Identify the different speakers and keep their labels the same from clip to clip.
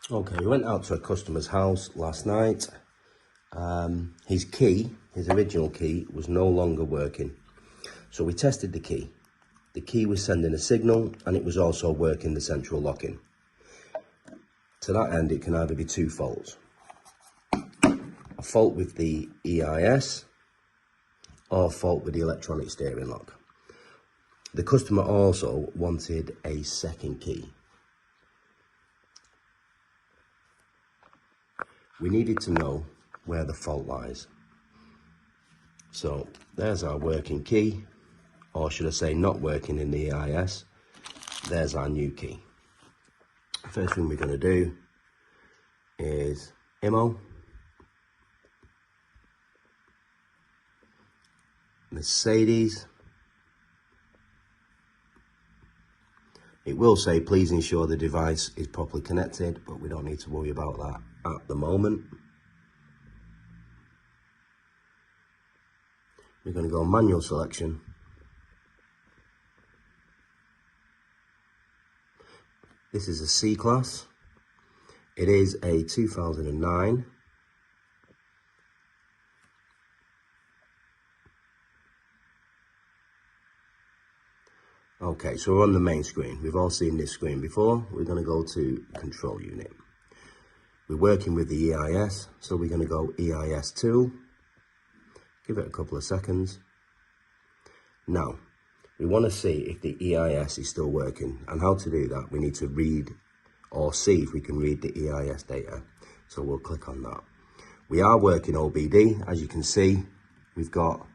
Speaker 1: Okay, we went out to a customer's house last night. His key, his original key, was no longer working. So we tested the key. The key was sending a signal and it was also working the central locking. To that end, it can either be two faults. A fault with the EIS or a fault with the electronic steering lock. The customer also wanted a second key. We needed to know where the fault lies. So there's our working key, or should I say not working in the EIS. There's our new key. First thing we're going to do is IMO, Mercedes. It will say please ensure the device is properly connected, but we don't need to worry about that at the moment. We're going to go manual selection. This is a C-Class. It is a 2009. Okay, so we're on the main screen. We've all seen this screen before. We're going to go to control unit. We're working with the EIS, so we're going to go EIS tool. Give it a couple of seconds. Now, we want to see if the EIS is still working, and how to do that, we need to read or see if we can read the EIS data. So we'll click on that. We are working OBD. As you can see, we've got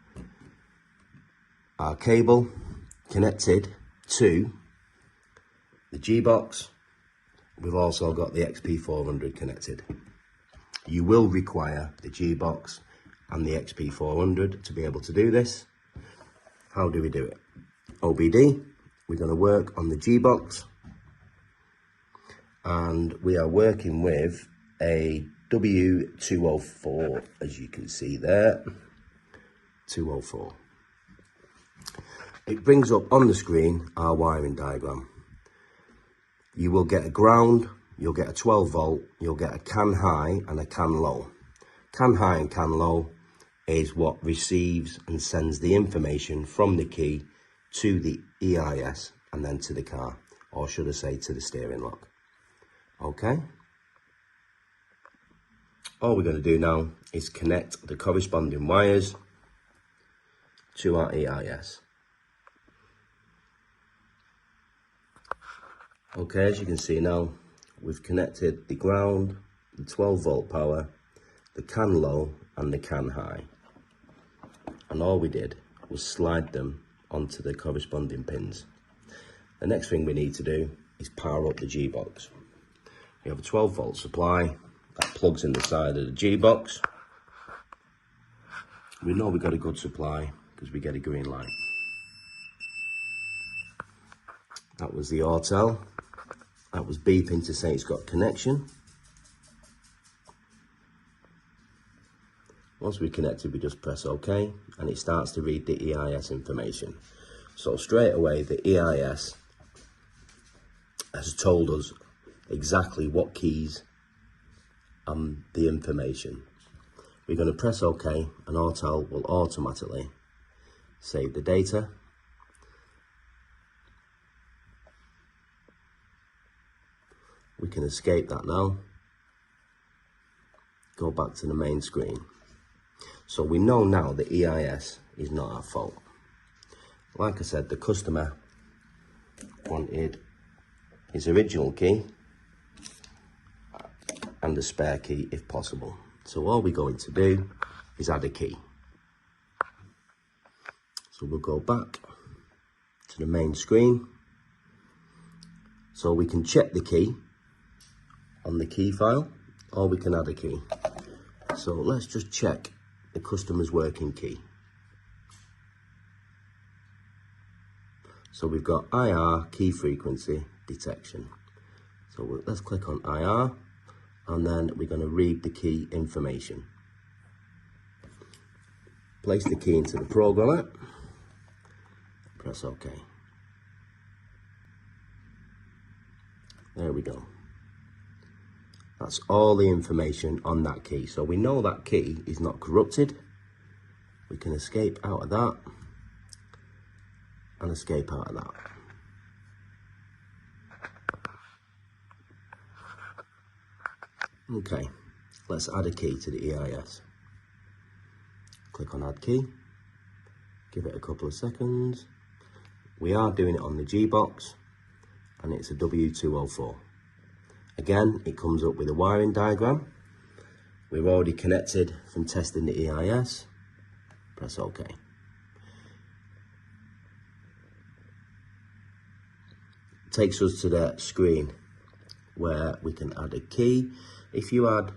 Speaker 1: our cable connected to the G-Box. We've also got the XP400 connected. You will require the G-Box and the XP400 to be able to do this. How do we do it? OBD, we're going to work on the G-Box, and we are working with a W204, as you can see there, 204. It brings up on the screen our wiring diagram. You will get a ground, you'll get a 12 volt, you'll get a CAN high and a CAN low. CAN high and CAN low is what receives and sends the information from the key to the EIS and then to the car, or should I say to the steering lock. Okay. All we're going to do now is connect the corresponding wires to our EIS. Okay, as you can see now, we've connected the ground, the 12 volt power, the CAN low and the CAN high. And all we did was slide them onto the corresponding pins. The next thing we need to do is power up the G-Box. We have a 12 volt supply that plugs in the side of the G-Box. We know we've got a good supply because we get a green light. That was the Autel. That was beeping to say it's got connection. Once we're connected, we just press OK, and it starts to read the EIS information. So straight away, the EIS has told us exactly what keys and the information. We're going to press OK, and Autel will automatically save the data. We can escape that now. Go back to the main screen. So we know now the EIS is not our fault. Like I said, the customer wanted his original key and the spare key if possible. So all we're going to do is add a key. So we'll go back to the main screen. So we can check the key on the key file, or we can add a key. So let's just check the customer's working key. So we've got IR key frequency detection. So let's click on IR, and then we're going to read the key information. Place the key into the programmer, press OK. There we go. That's all the information on that key. So we know that key is not corrupted. We can escape out of that and escape out of that. Okay, let's add a key to the EIS. Click on add key, give it a couple of seconds. We are doing it on the G box and it's a W204. Again, it comes up with a wiring diagram. We're already connected from testing the EIS. Press OK. Takes us to the screen where we can add a key. If you add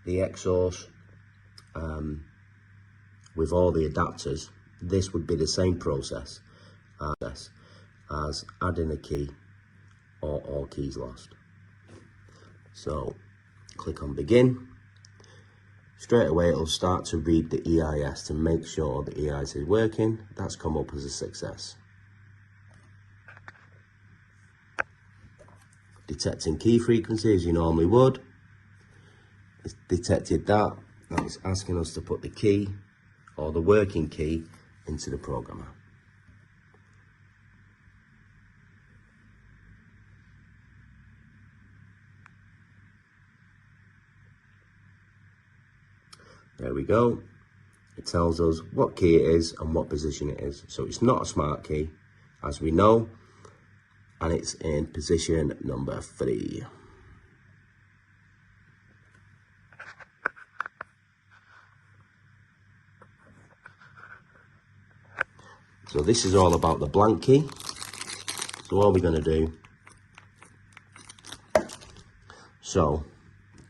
Speaker 1: the X-source with all the adapters, this would be the same process as adding a key or all keys lost. So click on begin. Straight away it'll start to read the EIS to make sure the EIS is working. That's come up as a success. Detecting key frequency as you normally would. It's detected that. Now it's asking us to put the key or the working key into the programmer. There we go. It tells us what key it is and what position it is. So it's not a smart key, as we know, and it's in position number 3. So this is all about the blank key. So what are we going to do? So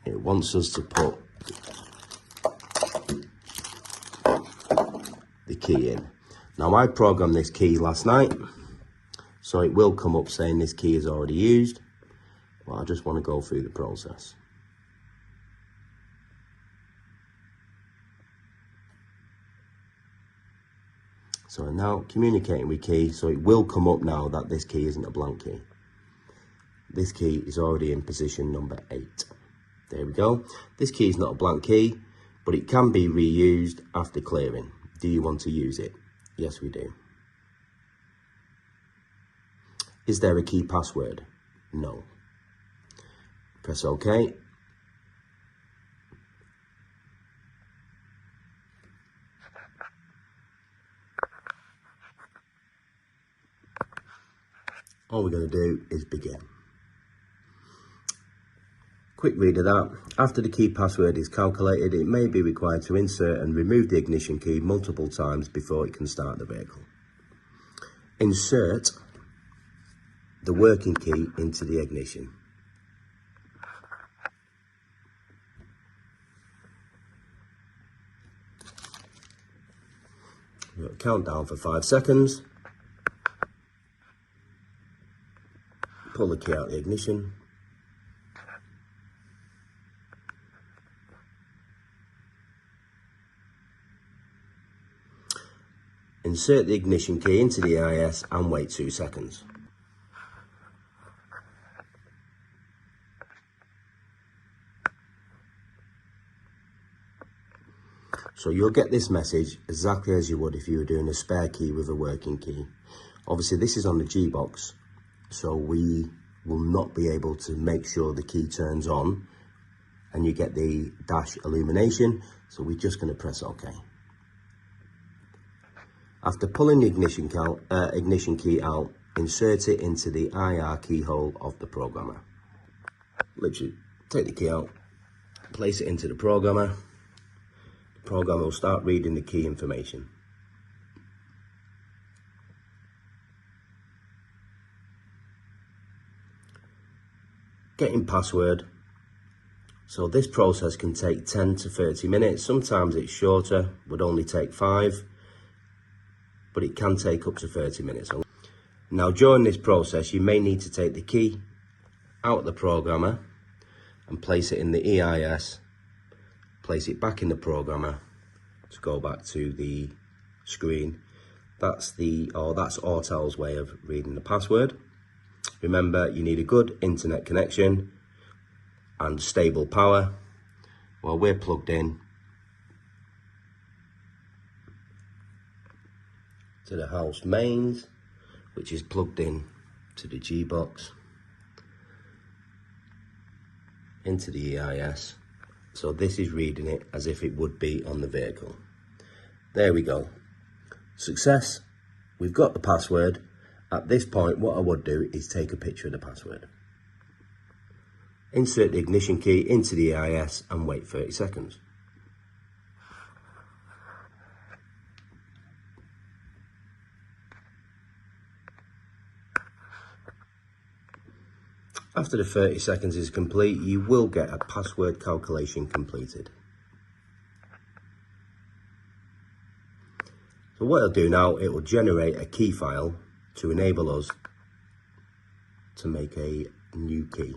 Speaker 1: it wants us to put the key in. Now I programmed this key last night, so it will come up saying this key is already used, but I just want to go through the process. So I'm now communicating with key, so it will come up now that this key isn't a blank key. This key is already in position number 8. There we go. This key is not a blank key, but it can be reused after clearing. Do you want to use it? Yes, we do. Is there a key password? No. Press OK. All we're going to do is begin. Quick read of that. After the key password is calculated, it may be required to insert and remove the ignition key multiple times before it can start the vehicle. Insert the working key into the ignition. We'll count down for 5 seconds. Pull the key out of the ignition. Insert the ignition key into the EIS and wait 2 seconds. So you'll get this message exactly as you would if you were doing a spare key with a working key. Obviously this is on the G box, so we will not be able to make sure the key turns on and you get the dash illumination, so we're just going to press OK. After pulling the ignition key out, insert it into the IR keyhole of the programmer. Literally, take the key out, place it into the programmer. The programmer will start reading the key information. Getting password. So this process can take 10 to 30 minutes. Sometimes it's shorter, would only take 5. But it can take up to 30 minutes. Now during this process you may need to take the key out of the programmer and place it in the EIS, place it back in the programmer to go back to the screen. That's Autel's way of reading the password. Remember, you need a good internet connection and stable power. Well, we're plugged in to the house mains, which is plugged in to the G-box, into the EIS. So this is reading it as if it would be on the vehicle. There we go. Success. We've got the password. At this point, what I would do is take a picture of the password. Insert the ignition key into the EIS and wait 30 seconds. After the 30 seconds is complete, you will get a password calculation completed. So what it'll do now, it will generate a key file to enable us to make a new key.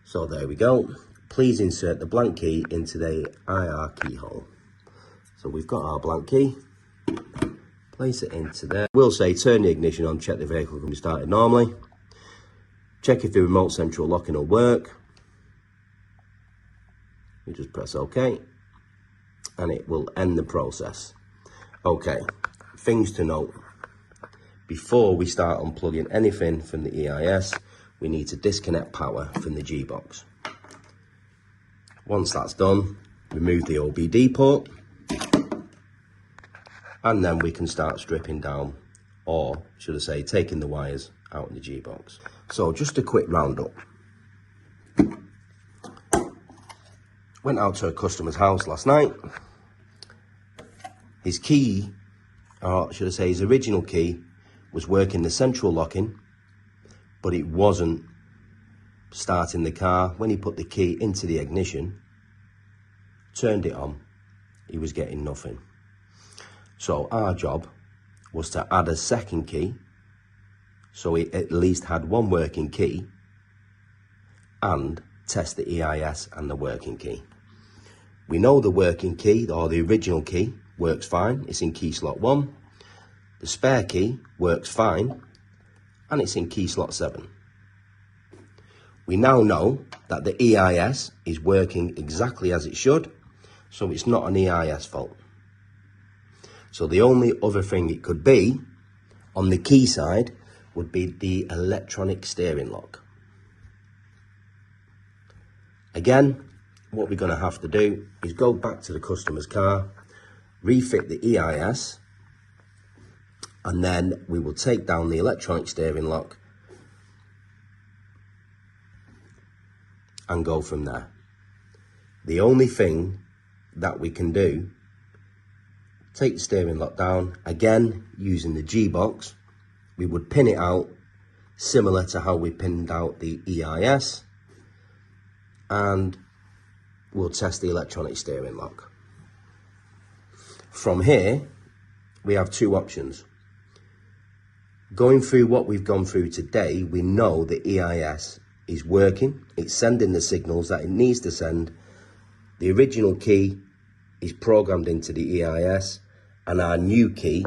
Speaker 1: So there we go. Please insert the blank key into the IR keyhole. So we've got our blank key. Place it into there. We'll say turn the ignition on, check the vehicle can be started normally. Check if the remote central locking will work. You just press OK and it will end the process. Okay, things to note. Before we start unplugging anything from the EIS, we need to disconnect power from the G-box. Once that's done, remove the OBD port and then we can start stripping down, or should I say taking the wires out of the G-box. So just a quick roundup. Went out to a customer's house last night. His key, or should I say his original key, was working the central locking, but it wasn't starting the car. When he put the key into the ignition, turned it on, he was getting nothing. So our job was to add a second key, so it at least had one working key, and test the EIS and the working key. We know the working key, or the original key, works fine. It's in key slot 1. The spare key works fine, and it's in key slot 7. We now know that the EIS is working exactly as it should, so it's not an EIS fault. So the only other thing it could be on the key side would be the electronic steering lock. Again, what we're going to have to do is go back to the customer's car, refit the EIS, and then we will take down the electronic steering lock and go from there. The only thing that we can do, take the steering lock down, again using the G-box, we would pin it out similar to how we pinned out the EIS, and we'll test the electronic steering lock. From here, we have two options. Going through what we've gone through today, we know the EIS is working. It's sending the signals that it needs to send. The original key is programmed into the EIS, and our new key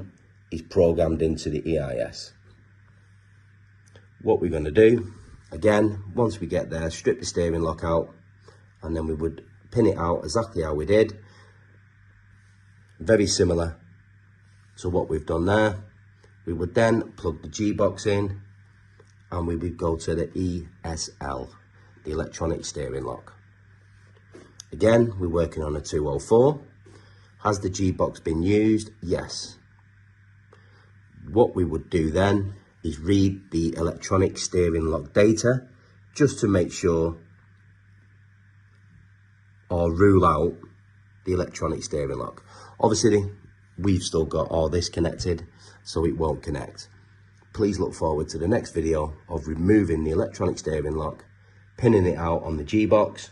Speaker 1: is programmed into the EIS. What we're going to do, again, once we get there, strip the steering lock out, and then we would pin it out exactly how we did. Very similar to what we've done there. We would then plug the G-box in, and we would go to the ESL, the electronic steering lock. Again, we're working on a 204. Has the G-box been used? Yes. What we would do then is read the electronic steering lock data, just to make sure or rule out the electronic steering lock. Obviously, we've still got all this connected, so it won't connect. Please look forward to the next video of removing the electronic steering lock, pinning it out on the G-box,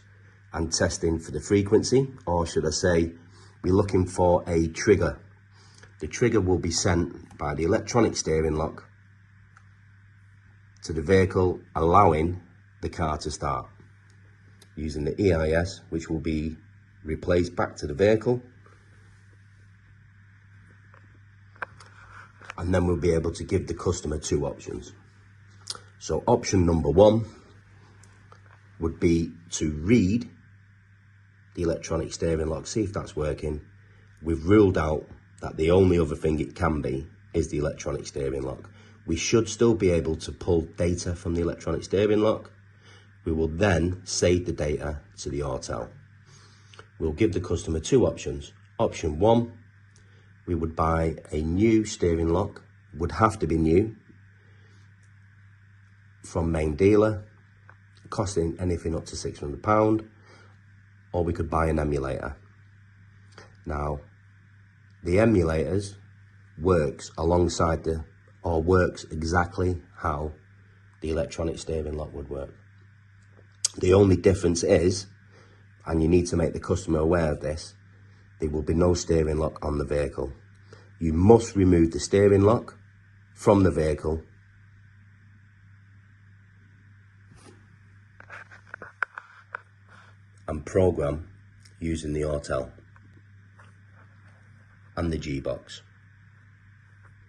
Speaker 1: and testing for the frequency, or should I say, we're looking for a trigger. The trigger will be sent by the electronic steering lock to the vehicle, allowing the car to start, using the EIS, which will be replaced back to the vehicle, and then we'll be able to give the customer two options. So option number one, would be to read the electronic steering lock, see if that's working. We've ruled out that the only other thing it can be is the electronic steering lock. We should still be able to pull data from the electronic steering lock. We will then save the data to the Autel. We'll give the customer two options. Option one, we would buy a new steering lock, would have to be new, from main dealer, costing anything up to £600, or we could buy an emulator. Now, the emulators works alongside works exactly how the electronic steering lock would work. The only difference is, and you need to make the customer aware of this, there will be no steering lock on the vehicle. You must remove the steering lock from the vehicle and program using the Autel and the G-Box.